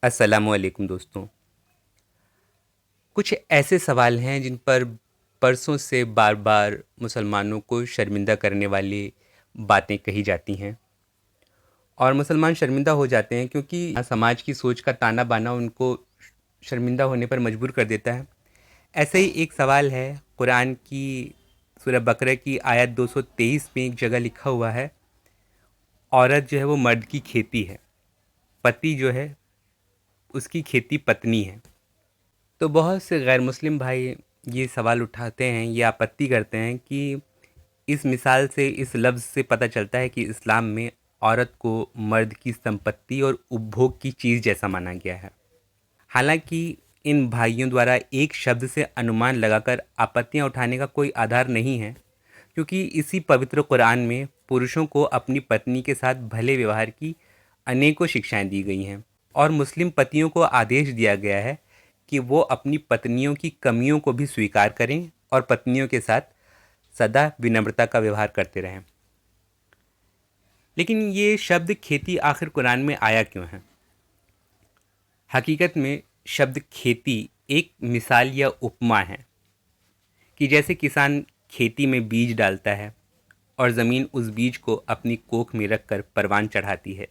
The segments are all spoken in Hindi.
अस्सलामुअलैकुम दोस्तों। कुछ ऐसे सवाल हैं जिन पर बरसों से बार बार मुसलमानों को शर्मिंदा करने वाली बातें कही जाती हैं और मुसलमान शर्मिंदा हो जाते हैं क्योंकि समाज की सोच का ताना बाना उनको शर्मिंदा होने पर मजबूर कर देता है। ऐसे ही एक सवाल है, कुरान की सूरह बकरा की आयत 223 में एक जगह लिखा हुआ है, औरत जो है वो मर्द की खेती है, पति जो है उसकी खेती पत्नी है। तो बहुत से गैर मुस्लिम भाई ये सवाल उठाते हैं, ये आपत्ति करते हैं कि इस मिसाल से, इस लफ्ज़ से पता चलता है कि इस्लाम में औरत को मर्द की संपत्ति और उपभोग की चीज़ जैसा माना गया है। हालांकि इन भाइयों द्वारा एक शब्द से अनुमान लगाकर आपत्तियां उठाने का कोई आधार नहीं है, क्योंकि इसी पवित्र कुरान में पुरुषों को अपनी पत्नी के साथ भले व्यवहार की अनेकों शिक्षाएं दी गई हैं और मुस्लिम पतियों को आदेश दिया गया है कि वो अपनी पत्नियों की कमियों को भी स्वीकार करें और पत्नियों के साथ सदा विनम्रता का व्यवहार करते रहें। लेकिन ये शब्द खेती आखिर कुरान में आया क्यों है? हकीकत में शब्द खेती एक मिसाल या उपमा है कि जैसे किसान खेती में बीज डालता है और ज़मीन उस बीज को अपनी कोख में रखकर परवान चढ़ाती है,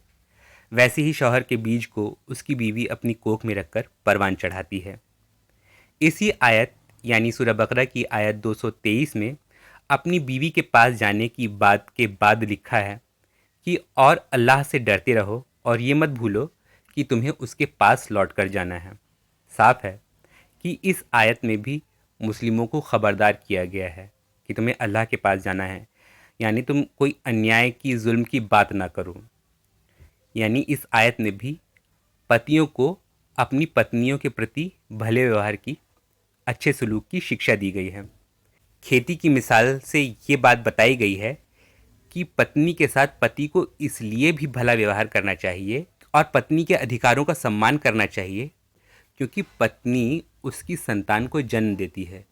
वैसे ही शौहर के बीज को उसकी बीवी अपनी कोख में रखकर परवान चढ़ाती है। इसी आयत यानी सूरह बकरा की आयत 223 में अपनी बीवी के पास जाने की बात के बाद लिखा है कि और अल्लाह से डरते रहो और ये मत भूलो कि तुम्हें उसके पास लौट कर जाना है। साफ है कि इस आयत में भी मुस्लिमों को ख़बरदार किया गया है कि तुम्हें अल्लाह के पास जाना है, यानी तुम कोई अन्याय की, जुल्म की बात ना करो। यानी इस आयत में भी पतियों को अपनी पत्नियों के प्रति भले व्यवहार की, अच्छे सलूक की शिक्षा दी गई है। खेती की मिसाल से ये बात बताई गई है कि पत्नी के साथ पति को इसलिए भी भला व्यवहार करना चाहिए और पत्नी के अधिकारों का सम्मान करना चाहिए क्योंकि पत्नी उसकी संतान को जन्म देती है,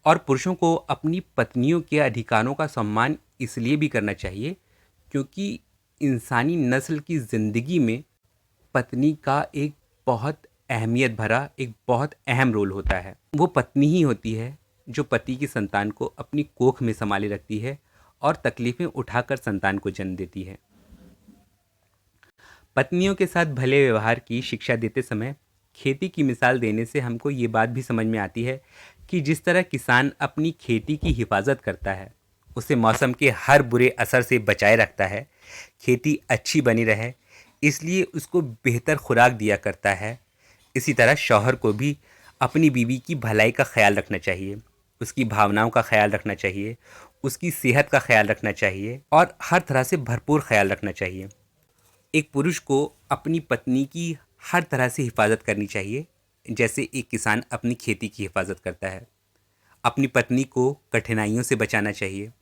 और पुरुषों को अपनी पत्नियों के अधिकारों का सम्मान इसलिए भी करना चाहिए क्योंकि इंसानी नस्ल की ज़िंदगी में पत्नी का एक बहुत अहमियत भरा, एक बहुत अहम रोल होता है। वो पत्नी ही होती है जो पति की संतान को अपनी कोख में संभाले रखती है और तकलीफ़ें उठाकर संतान को जन्म देती है। पत्नियों के साथ भले व्यवहार की शिक्षा देते समय खेती की मिसाल देने से हमको ये बात भी समझ में आती है कि जिस तरह किसान अपनी खेती की हिफाजत करता है, उसे मौसम के हर बुरे असर से बचाए रखता है, खेती अच्छी बनी रहे इसलिए उसको बेहतर खुराक दिया करता है, इसी तरह शौहर को भी अपनी बीवी की भलाई का ख्याल रखना चाहिए, उसकी भावनाओं का ख्याल रखना चाहिए, उसकी सेहत का ख्याल रखना चाहिए और हर तरह से भरपूर ख्याल रखना चाहिए। एक पुरुष को अपनी पत्नी की हर तरह से हिफाजत करनी चाहिए, जैसे एक किसान अपनी खेती की हिफाजत करता है। अपनी पत्नी को कठिनाइयों से बचाना चाहिए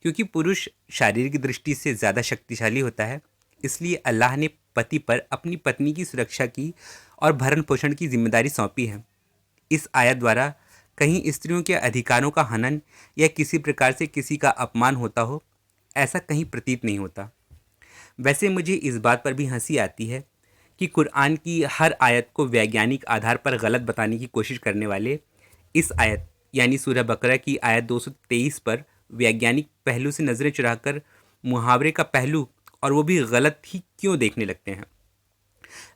क्योंकि पुरुष शारीरिक दृष्टि से ज़्यादा शक्तिशाली होता है, इसलिए अल्लाह ने पति पर अपनी पत्नी की सुरक्षा की और भरण पोषण की जिम्मेदारी सौंपी है। इस आयत द्वारा कहीं स्त्रियों के अधिकारों का हनन या किसी प्रकार से किसी का अपमान होता हो, ऐसा कहीं प्रतीत नहीं होता। वैसे मुझे इस बात पर भी हंसी आती है कि कुरान की हर आयत को वैज्ञानिक आधार पर गलत बताने की कोशिश करने वाले इस आयत यानी सूरह बकरा की आयत 223 पर वैज्ञानिक पहलू से नज़रें चुराकर मुहावरे का पहलू, और वो भी गलत ही क्यों देखने लगते हैं।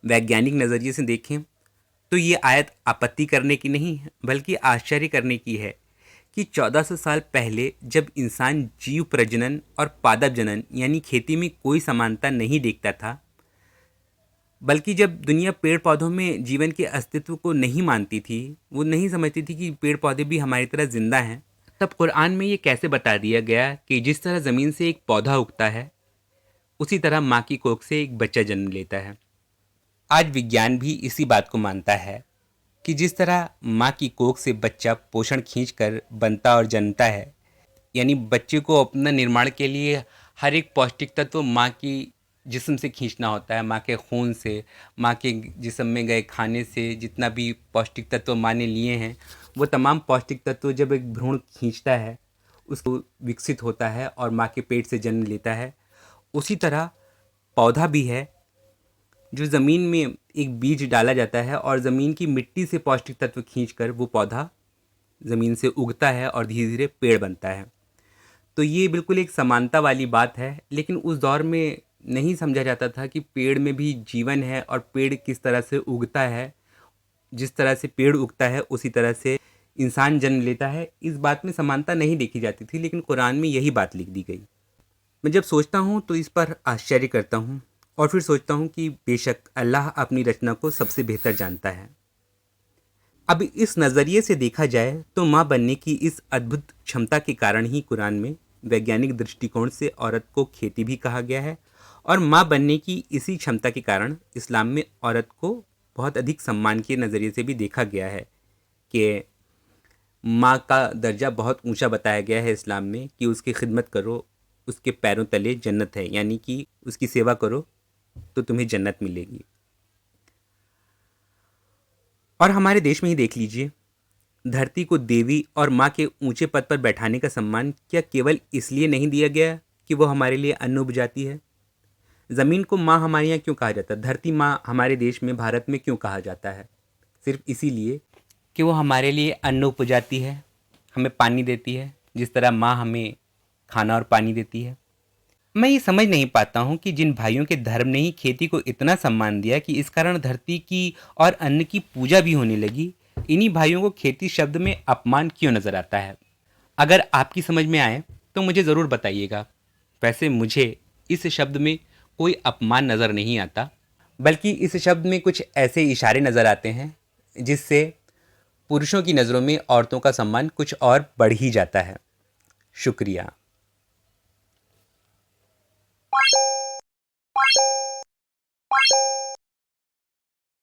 वैज्ञानिक नज़रिए से देखें तो ये आयत आपत्ति करने की नहीं बल्कि आश्चर्य करने की है कि 1400 साल पहले जब इंसान जीव प्रजनन और पादप जनन यानी खेती में कोई समानता नहीं देखता था, बल्कि जब दुनिया पेड़ पौधों में जीवन के अस्तित्व को नहीं मानती थी, वो नहीं समझती थी कि पेड़ पौधे भी हमारी तरह जिंदा हैं, तब कुरान में ये कैसे बता दिया गया कि जिस तरह ज़मीन से एक पौधा उगता है उसी तरह माँ की कोख से एक बच्चा जन्म लेता है। आज विज्ञान भी इसी बात को मानता है कि जिस तरह माँ की कोख से बच्चा पोषण खींचकर बनता और जन्मता है, यानी बच्चे को अपना निर्माण के लिए हर एक पौष्टिक तत्व माँ की जिस्म से खींचना होता है, माँ के खून से, माँ के जिस्म में गए खाने से जितना भी पौष्टिक तत्व माँ ने लिए हैं, वो तमाम पौष्टिक तत्व जब एक भ्रूण खींचता है उसको विकसित होता है और माँ के पेट से जन्म लेता है। उसी तरह पौधा भी है, जो ज़मीन में एक बीज डाला जाता है और ज़मीन की मिट्टी से पौष्टिक तत्व खींचकर वो पौधा ज़मीन से उगता है और धीरे धीरे पेड़ बनता है। तो ये बिल्कुल एक समानता वाली बात है, लेकिन उस दौर में नहीं समझा जाता था कि पेड़ में भी जीवन है और पेड़ किस तरह से उगता है। जिस तरह से पेड़ उगता है उसी तरह से इंसान जन्म लेता है। इस बात में समानता नहीं देखी जाती थी, लेकिन कुरान में यही बात लिख दी गई। मैं जब सोचता हूँ तो इस पर आश्चर्य करता हूँ और फिर सोचता हूँ कि बेशक अल्लाह अपनी रचना को सबसे बेहतर जानता है। अब इस नज़रिए से देखा जाए तो माँ बनने की इस अद्भुत क्षमता के कारण ही कुरान में वैज्ञानिक दृष्टिकोण से औरत को खेती भी कहा गया है, और माँ बनने की इसी क्षमता के कारण इस्लाम में औरत को बहुत अधिक सम्मान के नज़रिए से भी देखा गया है कि माँ का दर्जा बहुत ऊंचा बताया गया है इस्लाम में कि उसकी खिदमत करो, उसके पैरों तले जन्नत है, यानी कि उसकी सेवा करो तो तुम्हें जन्नत मिलेगी। और हमारे देश में ही देख लीजिए, धरती को देवी और माँ के ऊंचे पद पर बैठाने का सम्मान क्या केवल इसलिए नहीं दिया गया कि वो हमारे लिए अन्न उपजाती है? ज़मीन को माँ हमारे यहाँ क्यों कहा जाता है? धरती माँ हमारे देश में, भारत में क्यों कहा जाता है? सिर्फ इसीलिए कि वो हमारे लिए अन्न उपजाती है, हमें पानी देती है, जिस तरह माँ हमें खाना और पानी देती है। मैं ये समझ नहीं पाता हूँ कि जिन भाइयों के धर्म ने ही खेती को इतना सम्मान दिया कि इस कारण धरती की और अन्न की पूजा भी होने लगी, इन्हीं भाइयों को खेती शब्द में अपमान क्यों नज़र आता है? अगर आपकी समझ में आए तो मुझे ज़रूर बताइएगा। वैसे मुझे इस शब्द में कोई अपमान नज़र नहीं आता, बल्कि इस शब्द में कुछ ऐसे इशारे नज़र आते हैं जिससे पुरुषों की नज़रों में औरतों का सम्मान कुछ और बढ़ ही जाता है। शुक्रिया।